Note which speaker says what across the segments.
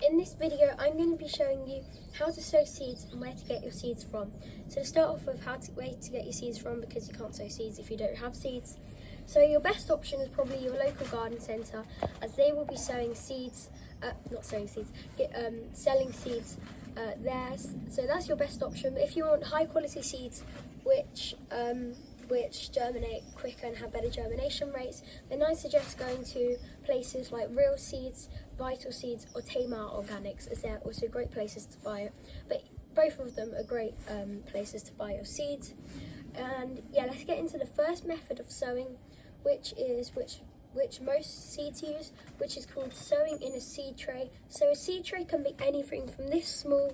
Speaker 1: in this video I'm going to be showing you how to sow seeds and where to get your seeds from. So to start off with where to get your seeds from, because you can't sow seeds if you don't have seeds. So your best option is probably your local garden centre, as they will be selling seeds, selling seeds there. So that's your best option. But if you want high quality seeds which germinate quicker and have better germination rates, then I suggest going to places like Real Seeds, Vital Seeds or Tamar Organics, as they're also great places to buy it. But both of them are great places to buy your seeds. And yeah, let's get into the first method of sowing, which most seeds use, which is called sowing in a seed tray. So a seed tray can be anything from this small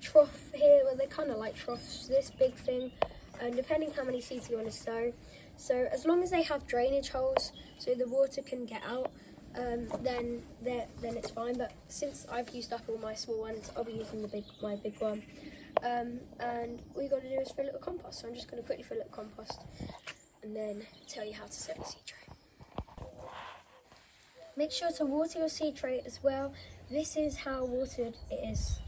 Speaker 1: trough here, where they're kind of like troughs, this big thing, and depending how many seeds you want to sow. So as long as they have drainage holes so the water can get out, then it's fine. But since I've used up all my small ones, I'll be using my big one. And all you got to do is fill it with compost. So I'm just going to quickly fill it with compost and then tell you how to sow the seed tray. Make sure to water your seed tray as well. This is how watered it is,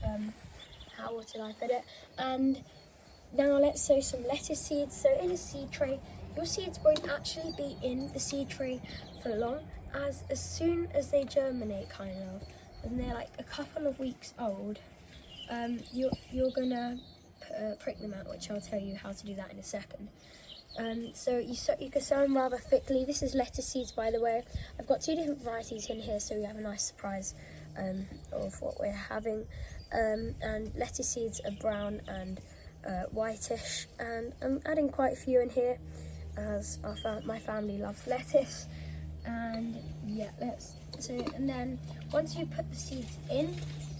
Speaker 1: how watered I put it. And now let's sow some lettuce seeds. So in a seed tray, your seeds won't actually be in the seed tray for long, as soon as they germinate, kind of, and they're like a couple of weeks old, you're gonna prick them out, which I'll tell you how to do that in a second. So you can sow them rather thickly. This is lettuce seeds, by the way. I've got two different varieties in here, so you have a nice surprise of what we're having. And lettuce seeds are brown and whitish, and I'm adding quite a few in here as my family loves lettuce. And yeah, and then once you put the seeds in,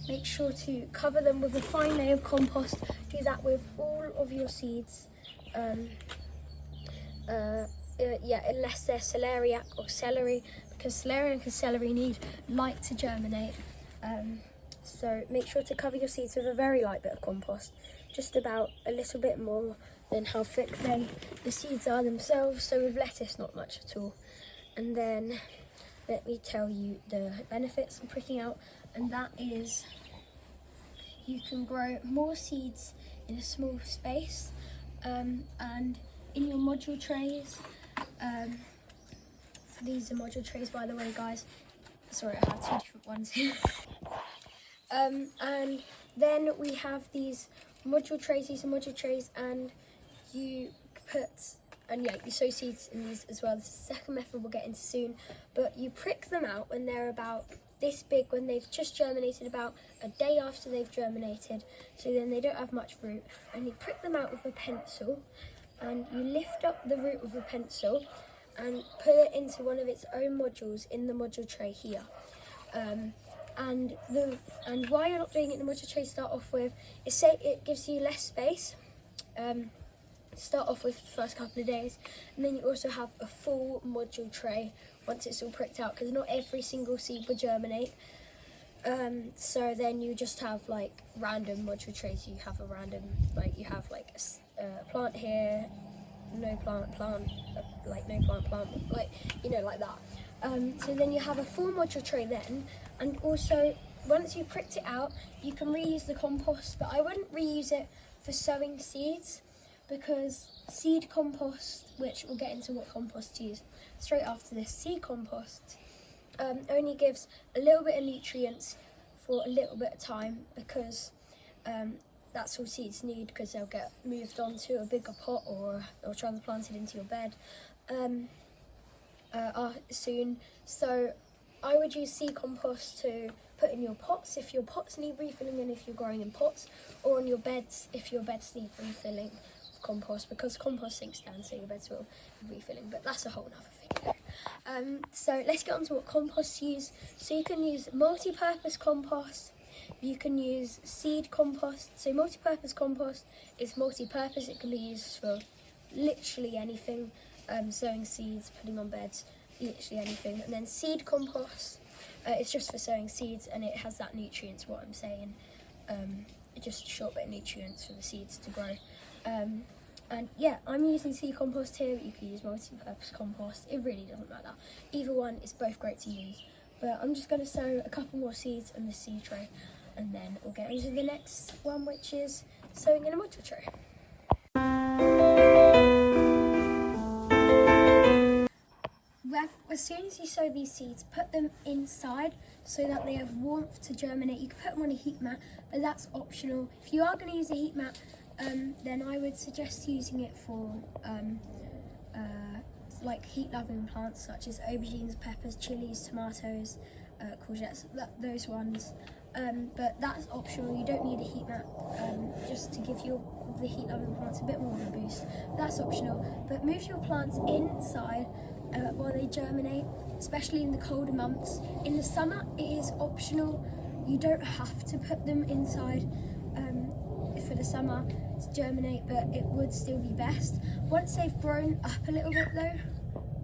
Speaker 1: make sure to cover them with a fine layer of compost. Do that with all of your seeds, unless they're celeriac or celery, because celeriac and celery need light to germinate. So make sure to cover your seeds with a very light bit of compost, just about a little bit more than how thick the seeds are themselves. So with lettuce, not much at all. And then let me tell you the benefits of pricking out, and that is you can grow more seeds in a small space. And in your module trays, these are module trays, by the way, guys. Sorry, I have two different ones here. And then we have these module trays, and you sow seeds in these as well. This is the second method we'll get into soon, but you prick them out when they're about this big, when they've just germinated, about a day after they've germinated, so then they don't have much root, and you prick them out with a pencil, and you lift up the root with a pencil and put it into one of its own modules in the module tray here. And why you're not doing it in the module tray to start off with is, say it gives you less space start off with the first couple of days, and then you also have a full module tray once it's all pricked out, because not every single seed will germinate. So then you just have like random module trays. You have a random, like you have like a plant here, no plant, like no plant, like, you know, like that. So then you have a full module tray then, and also once you pricked it out, you can reuse the compost, but I wouldn't reuse it for sowing seeds, because seed compost, which we'll get into what compost to use straight after this, seed compost only gives a little bit of nutrients for a little bit of time, because that's all seeds need, because they'll get moved on to a bigger pot or transplanted into your bed soon. So I would use seed compost to put in your pots if your pots need refilling, and if you're growing in pots, or on your beds if your beds need refilling with compost, because compost sinks down, so your beds will be refilling, but that's a whole other video. So let's get on to what compost to use. So you can use multi-purpose compost, you can use seed compost. So multi-purpose compost is multi-purpose, it can be used for literally anything, sowing seeds, putting on beds, literally anything. And then seed compost, it's just for sowing seeds, and it has that nutrients, what I'm saying, just a short bit of nutrients for the seeds to grow. And yeah, I'm using seed compost here, but you can use multi-purpose compost. It really doesn't matter. Either one is both great to use. but I'm just going to sow a couple more seeds in the seed tray, and then we'll get into the next one, which is sowing in a module tray. As soon as you sow these seeds, put them inside so that they have warmth to germinate. You can put them on a heat mat, but that's optional. If you are going to use a heat mat, then I would suggest using it for like heat-loving plants such as aubergines, peppers, chilies, tomatoes, courgettes, those ones. But that's optional. You don't need a heat mat, just to give the heat-loving plants a bit more of a boost. That's optional. But move your plants inside while they germinate, especially in the colder months. In the summer, it is optional. You don't have to put them inside for the summer to germinate, but it would still be best. Once they've grown up a little bit though,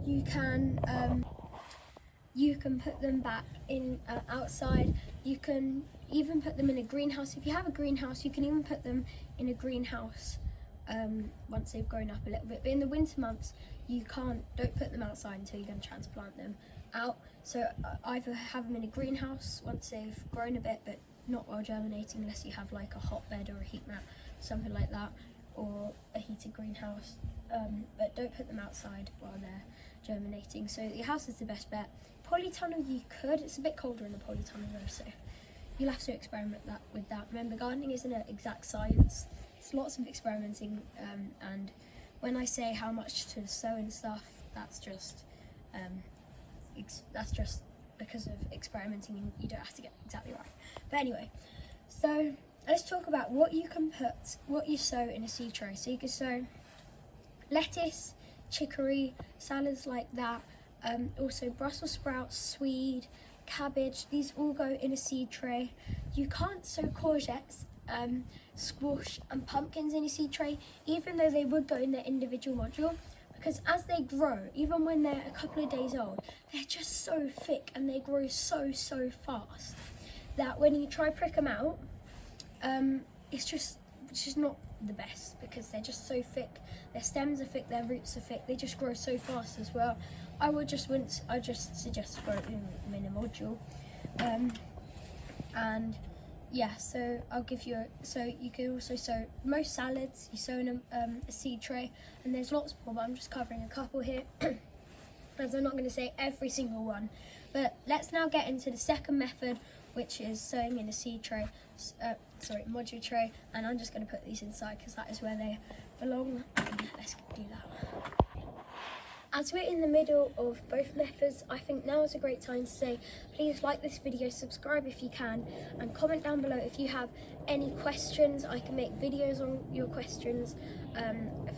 Speaker 1: you can put them back in outside. You can even put them in a greenhouse. If you have a greenhouse, you can even put them in a greenhouse once they've grown up a little bit. But in the winter months, don't put them outside until you're going to transplant them out. So either have them in a greenhouse once they've grown a bit, but not while germinating, unless you have like a hotbed or a heat mat, something like that, or a heated greenhouse. But don't put them outside while they're germinating. So your house is the best bet. Polytunnel you could, it's a bit colder in the polytunnel though, so you'll have to experiment with that. Remember, gardening isn't an exact science. It's lots of experimenting, and when I say how much to sow and stuff, that's just because of experimenting, and you don't have to get exactly right. But anyway, so let's talk about what you sow in a seed tray. So you can sow lettuce, chicory, salads like that, also Brussels sprouts, swede, cabbage. These all go in a seed tray. You can't sow courgettes, squash and pumpkins in a seed tray, even though they would go in their individual module, because as they grow, even when they're a couple of days old, they're just so thick and they grow so fast that when you try prick them out, it's just not the best, because they're just so thick. Their stems are thick, their roots are thick, they just grow so fast as well. I just suggest growing them in a module. And yeah, so you can also sow most salads, you sow in a seed tray, and there's lots more, but I'm just covering a couple here, as I'm not going to say every single one. But let's now get into the second method, which is sowing in a seed tray, module tray, and I'm just going to put these inside because that is where they belong. Let's do that. As we're in the middle of both methods, I think now is a great time to say, please like this video, subscribe if you can, and comment down below if you have any questions. I can make videos on your questions,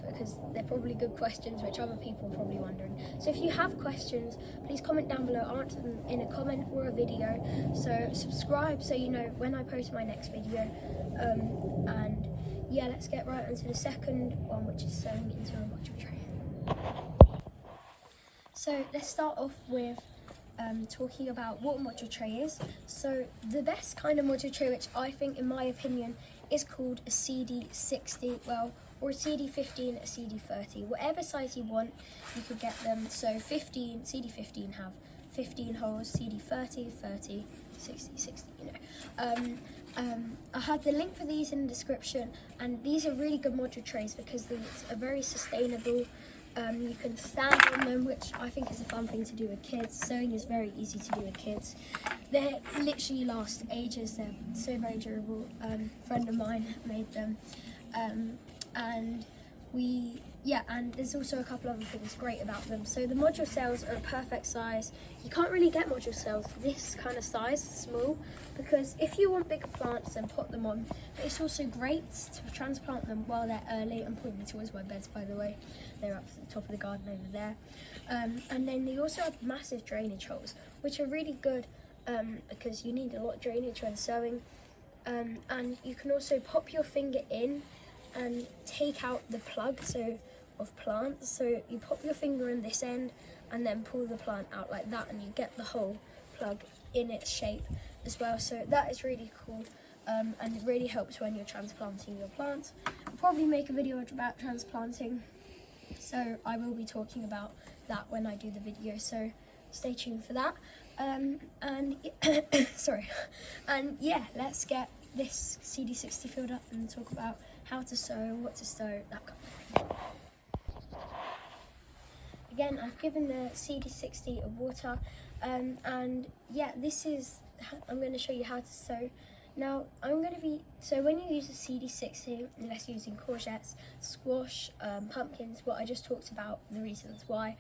Speaker 1: because they're probably good questions, which other people are probably wondering. So if you have questions, please comment down below, answer them in a comment or a video. So subscribe so you know when I post my next video. And yeah, let's get right into the second one, which is sowing into a module tray. So let's start off with talking about what a module tray is. So the best kind of module tray, which I think in my opinion is called a CD60, or a CD15, a CD30, whatever size you want, you could get them. So CD15 have 15 holes, CD30, 30, 60, 60, I have the link for these in the description, and these are really good module trays because it's a very sustainable. You can stand on them, which I think is a fun thing to do with kids. Sewing is very easy to do with kids. They literally last ages. They're so very durable. A friend of mine made them, and there's also a couple other things great about them. So the module cells are a perfect size. You can't really get module cells this kind of size, small, because if you want bigger plants, then put them on. But it's also great to transplant them while they're early. I'm pointing towards my beds, by the way. They're up to the top of the garden over there. And then they also have massive drainage holes, which are really good because you need a lot of drainage when sowing. And you can also pop your finger in and take out the plug of plants. So you pop your finger in this end and then pull the plant out like that, and you get the whole plug in its shape as well. So that is really cool, and it really helps when you're transplanting your plants. I'll probably make a video about transplanting, so I will be talking about that when I do the video, so stay tuned for that. And sorry, and yeah, let's get this CD60 filled up and talk about how to sow, what to sow, that kind of thing. Again, I've given the CD60 of water, and yeah, I'm going to show you how to sow. Now, so when you use a CD60, unless you're using courgettes, squash, pumpkins, what I just talked about, the reasons why,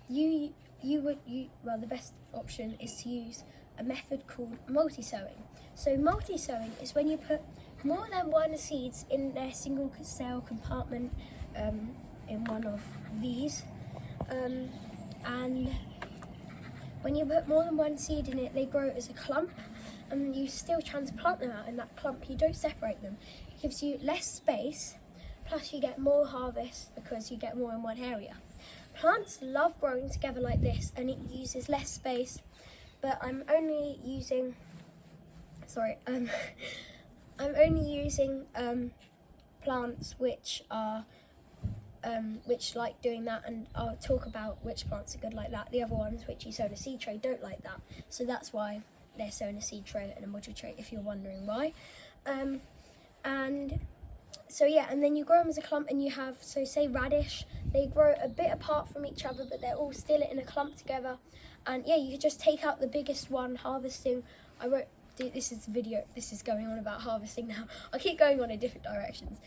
Speaker 1: well, the best option is to use a method called multi-sowing. So multi-sowing is when you put more than one seeds in their single cell compartment in one of these. And when you put more than one seed in it, they grow as a clump, and you still transplant them out in that clump. You don't separate them. It gives you less space, plus you get more harvest because you get more in one area. Plants love growing together like this, and it uses less space, but I'm only using plants which like doing that, and I'll talk about which plants are good like that. The other ones which you sow in a seed tray don't like that, so that's why they're sown in a seed tray and a module tray, if you're wondering why. And so yeah, and then you grow them as a clump, and you have, so say radish, they grow a bit apart from each other, but they're all still in a clump together. And yeah, you could just take out the biggest one, harvesting. This is going on about harvesting now. I keep going on in different directions.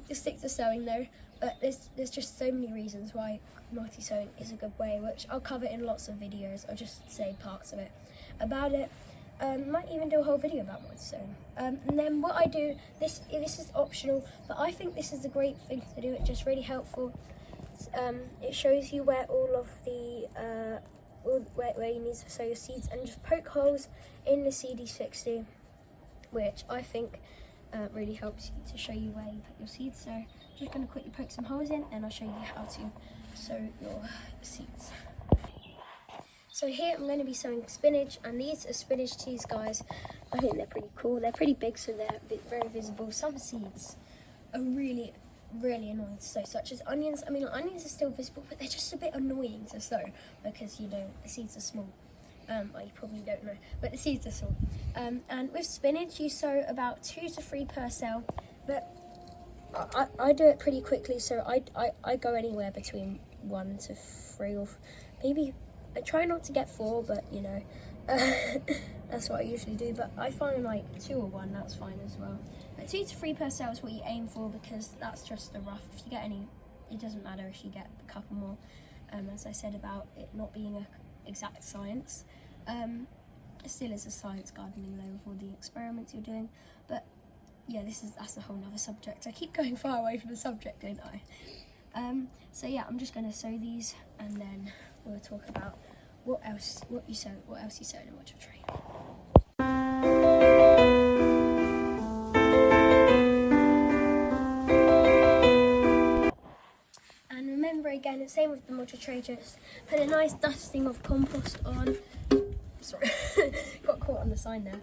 Speaker 1: Just stick to sowing though, but there's just so many reasons why multi-sowing is a good way, which I'll cover in lots of videos. I'll just say parts of it about it. Might even do a whole video about multi-sowing. And then what I do, this is optional, but I think this is a great thing to do. It's just really helpful. It shows you where all of the where you need to sow your seeds, and just poke holes in the CD60, which I think really helps you to show you where you put your seeds. So I'm just going to quickly poke some holes in, and I'll show you how to sow your seeds. So here I'm going to be sowing spinach, and these are spinach teas, guys. I think they're pretty cool. They're pretty big, so they're very visible. Some seeds are really annoying to sow, such as onions. I mean, onions are still visible, but they're just a bit annoying to sow because, you know, the seeds are small. Well, you probably don't know, but the seeds are small. And with spinach, you sow about 2 to 3 per cell, but I do it pretty quickly, so I go anywhere between 1 to 3, or maybe I try not to get 4, but you know, that's what I usually do. But I find like 2 or 1, that's fine as well. But 2 to 3 per cell is what you aim for, because that's just a rough. If you get any, it doesn't matter if you get a couple more. As I said about it not being an exact science, it still is a science, gardening though, with all the experiments you're doing. But yeah, that's a whole nother subject. I keep going far away from the subject, don't I? So yeah, I'm just going to sow these, and then we'll talk about what else you sow in a module tray. And remember, again, it's same with the module tray, just put a nice dusting of compost on. Sorry, got caught on the sign there.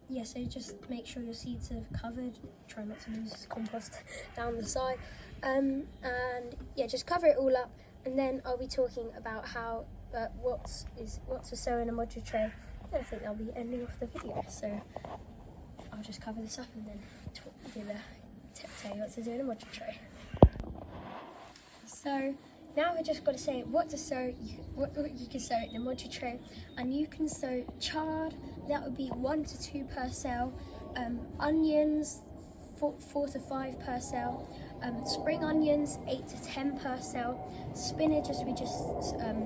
Speaker 1: Yeah, so just make sure your seeds are covered. Try not to lose compost down the side. And yeah, just cover it all up, and then I'll be talking about how what to sow in a module tray. And I think that'll be the ending of the video. So I'll just cover this up and then tell you what to do in a module tray. So now I just got to say what to sow. What you can sow in a module tray, and you can sow chard. That would be 1 to 2 per cell. Onions, 4 to 5 per cell. Spring onions, 8 to 10 per cell. Spinach, as we just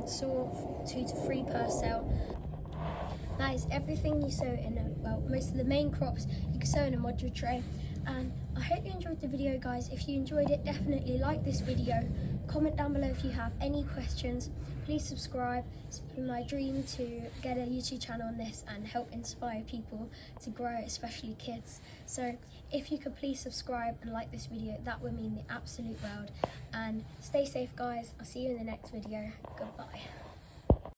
Speaker 1: saw, 2 to 3 per cell. That is everything you sow in most of the main crops you can sow in a module tray. And I hope you enjoyed the video, guys. If you enjoyed it, definitely like this video. Comment down below if you have any questions. Please subscribe. It's been my dream to get a YouTube channel on this and help inspire people to grow, especially kids. So if you could please subscribe and like this video, that would mean the absolute world. And stay safe, guys. I'll see you in the next video. Goodbye.